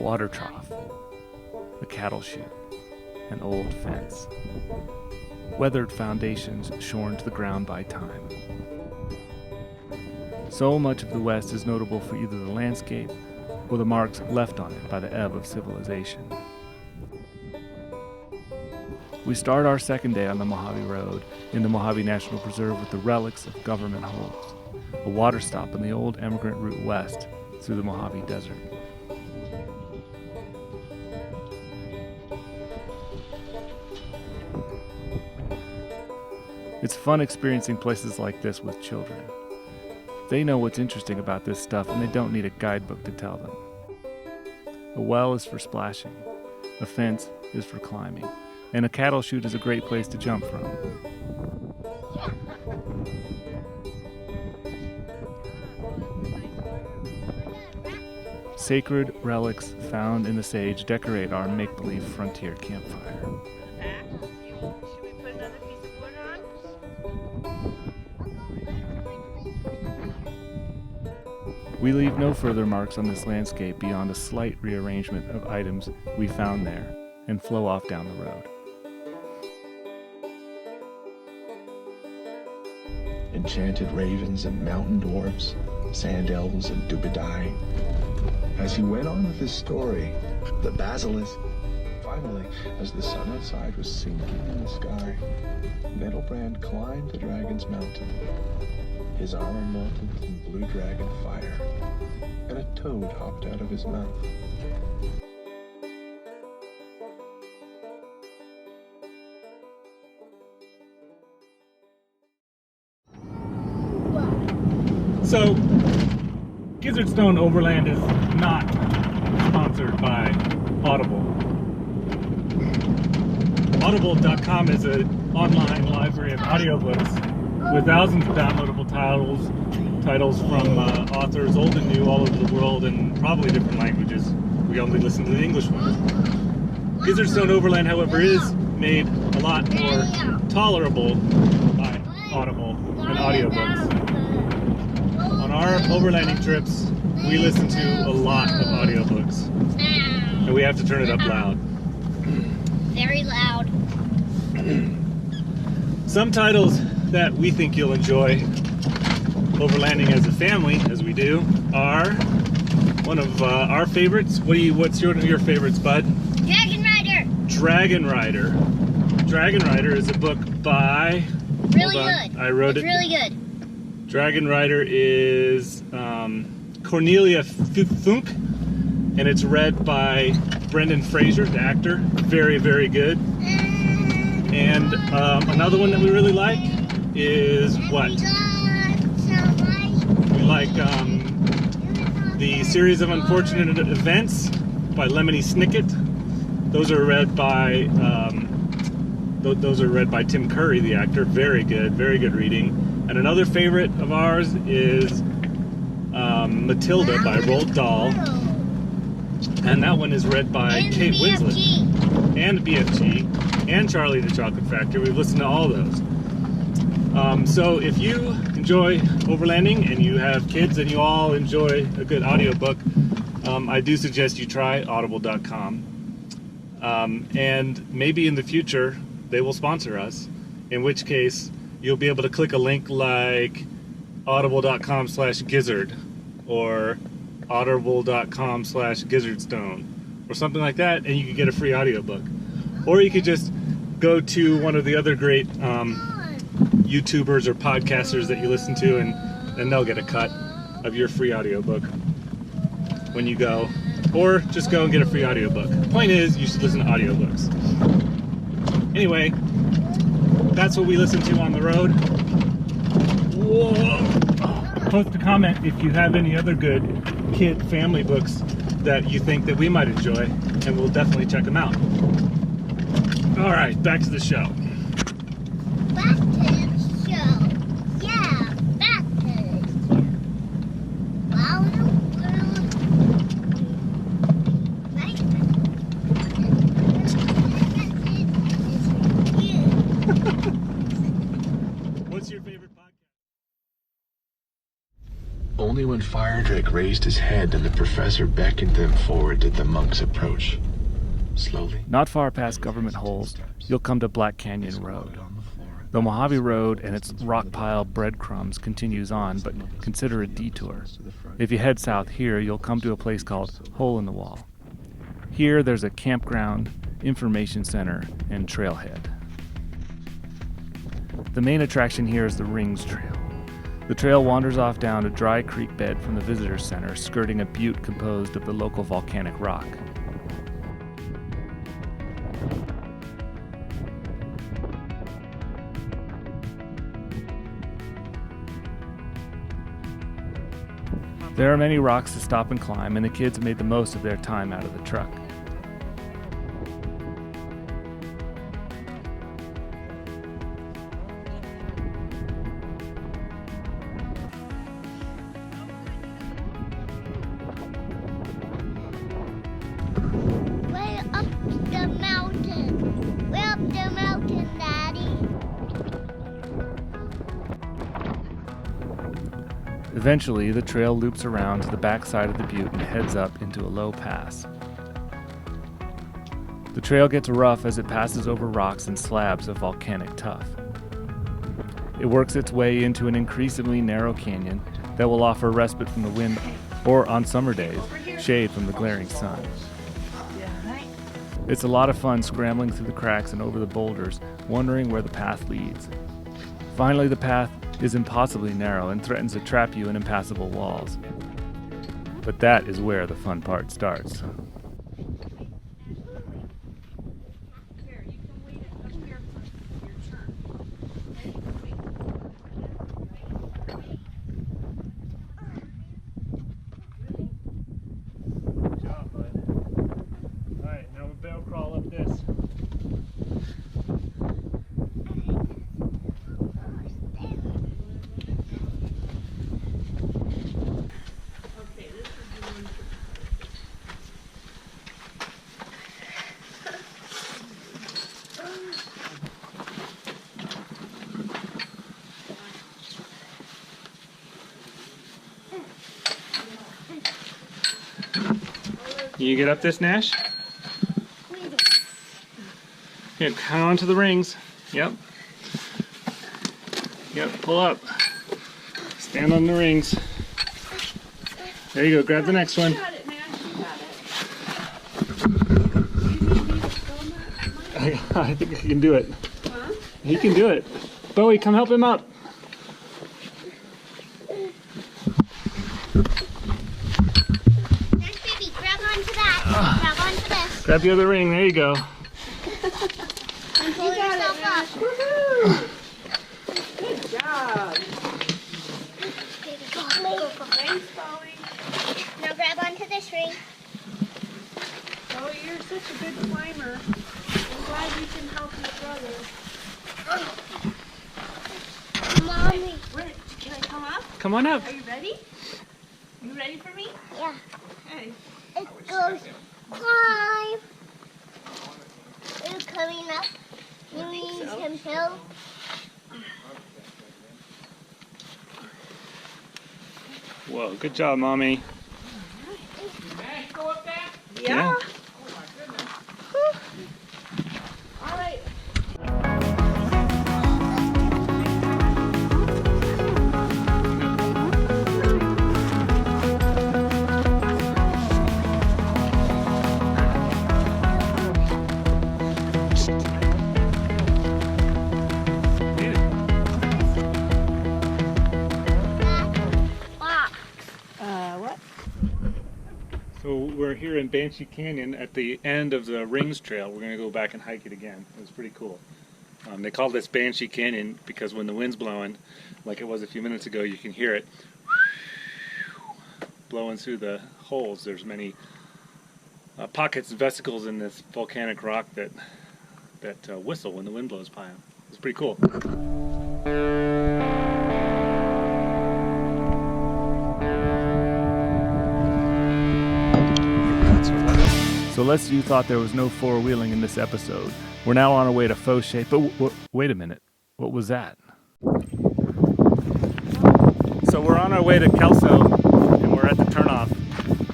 water trough, a cattle chute, an old fence, weathered foundations shorn to the ground by time. So much of the West is notable for either the landscape or the marks left on it by the ebb of civilization. We start our second day on the Mojave Road in the Mojave National Preserve with the relics of government holds, a water stop on the old emigrant route west through the Mojave Desert. It's fun experiencing places like this with children. They know what's interesting about this stuff and they don't need a guidebook to tell them. A well is for splashing, a fence is for climbing, and a cattle chute is a great place to jump from. Sacred relics found in the sage decorate our make-believe frontier campfire. We leave no further marks on this landscape beyond a slight rearrangement of items we found there and flow off down the road. Enchanted ravens and mountain dwarfs, sand elves and dubidai. As he went on with his story, the basilisk. Finally, as the sun outside was sinking in the sky, Nettlebrand climbed the dragon's mountain. His armor melted in blue dragon fire, and a toad hopped out of his mouth. So, Gizzardstone Overland is not sponsored by Audible. Audible.com is an online library of audiobooks with thousands of downloadable titles from authors old and new all over the world and probably different languages. We only listen to the English ones. Gizzardstone Overland, however, is made a lot more tolerable by Audible and audiobooks. On our overlanding trips, we listen to a lot of audiobooks, and we have to turn it up loud. Very loud. Some titles that we think you'll enjoy overlanding as a family, as we do, are one of our favorites. What's your favorites, Bud? Dragon Rider. Dragon Rider. Dragon Rider is a book by... Really good. I wrote it. It's really good. Dragon Rider is Cornelia Funk, and it's read by Brendan Fraser, the actor. Very, very good. And another one that we really like is what? We like the Series of Unfortunate Events by Lemony Snicket. Those are read by Tim Curry, the actor. Very good reading. And another favorite of ours is Matilda by Roald Dahl. And that one is read by Kate Winslet. And BFG. And Charlie the Chocolate Factory. We've listened to all those. So if you enjoy overlanding and you have kids and you all enjoy a good audiobook, I do suggest you try audible.com. And maybe in the future they will sponsor us, in which case you'll be able to click a link like audible.com/gizzard or audible.com/gizzardstone or something like that, and you can get a free audiobook. Or you could just go to one of the other great YouTubers or podcasters that you listen to, and they'll get a cut of your free audiobook when you go. Or just go and get a free audiobook. The point is, you should listen to audiobooks. Anyway, that's what we listen to on the road. Whoa. Post a comment if you have any other good kid family books that you think that we might enjoy, and we'll definitely check them out. All right, back to the show. Back to the show. Yeah, back to the show. Wow, in the world. Right? What's your favorite podcast? only when Firedrake raised his head and the professor beckoned them forward did the monks approach. Slowly. Not far past Government Holes, you'll come to Black Canyon Road. The Mojave Road and its rock pile breadcrumbs continues on, but consider a detour. If you head south here, you'll come to a place called Hole in the Wall. Here, there's a campground, information center, and trailhead. The main attraction here is the Rings Trail. The trail wanders off down a dry creek bed from the visitor center, skirting a butte composed of the local volcanic rock. There are many rocks to stop and climb, and the kids made the most of their time out of the truck. Way up the mountain. Way up the mountain, Daddy. Eventually, the trail loops around to the backside of the butte and heads up into a low pass. The trail gets rough as it passes over rocks and slabs of volcanic tuff. It works its way into an increasingly narrow canyon that will offer respite from the wind or, on summer days, shade from the glaring sun. It's a lot of fun scrambling through the cracks and over the boulders, wondering where the path leads. Finally, the path is impossibly narrow and threatens to trap you in impassable walls. But that is where the fun part starts. Good job, bud. Alright, now we better crawl up this. Can you get up this, Nash? Here, hang on to the rings. Yep. Yep, pull up. Stand on the rings. There you go, grab the next one. I think I can do it. Huh? He can do it. Bowie, come help him up. Next, baby, grab onto that. Grab onto this. Grab the other ring, there you go. And pull yourself up. Woohoo! Good job. Baby, go. Thanks, Bowie. Now grab onto this ring. Bowie, you're such a good climber. I'm glad you can help your brother. Mommy. Can I come up? Come on up. Are you ready? You ready for me? Yeah. Okay. It goes climb. Are you coming up? You need some help? Whoa, good job, Mommy. Go up there? Yeah. All right. What? So we're here in Banshee Canyon at the end of the Rings Trail. We're going to go back and hike it again. It was pretty cool. They call this Banshee Canyon because when the wind's blowing, like it was a few minutes ago, you can hear it blowing through the holes. There's many pockets, vesicles in this volcanic rock that whistle when the wind blows by them. It's pretty cool. So lest you thought there was no four-wheeling in this episode, we're now on our way to Foshay. But wait a minute, what was that? So we're on our way to Kelso, and we're at the turnoff,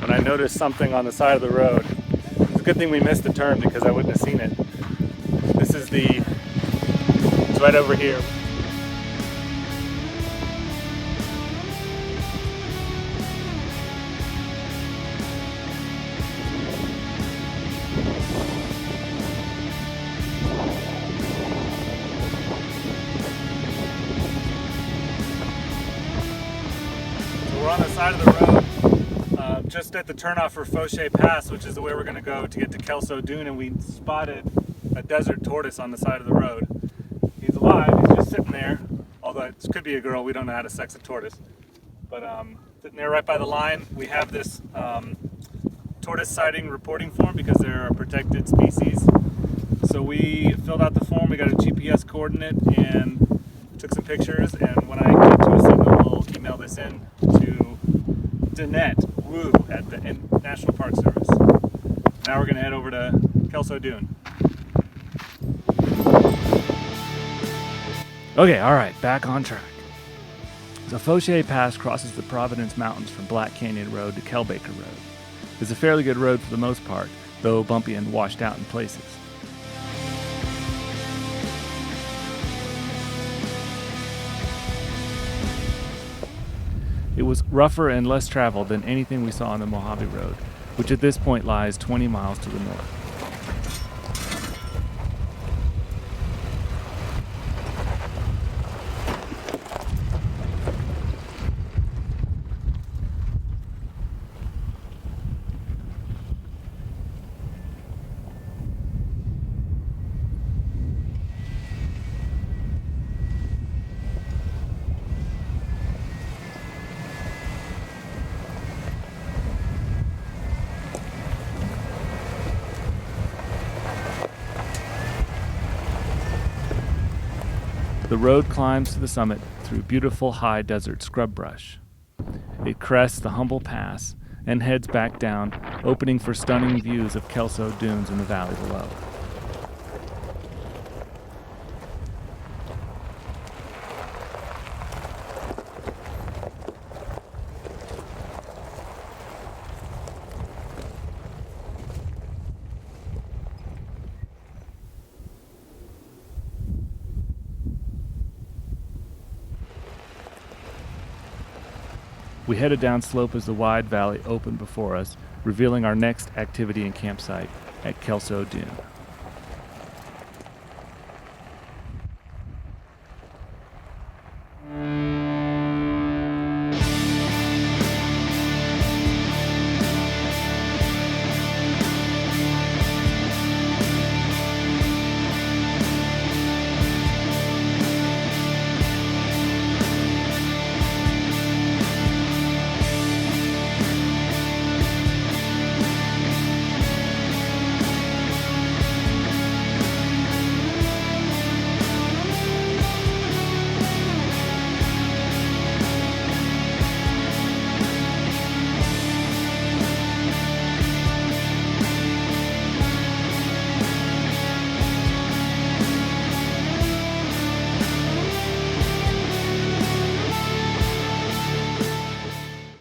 when I noticed something on the side of the road. It's a good thing we missed the turn because I wouldn't have seen it. This is it's right over here. We're on the side of the road, just at the turnoff for Foshay Pass, which is the way we're going to go to get to Kelso Dune, and we spotted a desert tortoise on the side of the road. He's alive, he's just sitting there, although it could be a girl, we don't know how to sex a tortoise. But sitting there right by the line, we have this tortoise sighting reporting form because they're a protected species. So we filled out the form, we got a GPS coordinate, and took some pictures, and when I get to a signal, we'll email this in to Danette Wu at the National Park Service. Now we're going to head over to Kelso Dune. Okay, all right, back on track. The Foshay Pass crosses the Providence Mountains from Black Canyon Road to Kelbaker Road. It's a fairly good road for the most part, though bumpy and washed out in places. It was rougher and less traveled than anything we saw on the Mojave Road, which at this point lies 20 miles to the north. The road climbs to the summit through beautiful high desert scrub brush. It crests the humble pass and heads back down, opening for stunning views of Kelso Dunes in the valley below. We headed down slope as the wide valley opened before us, revealing our next activity and campsite at Kelso Dune.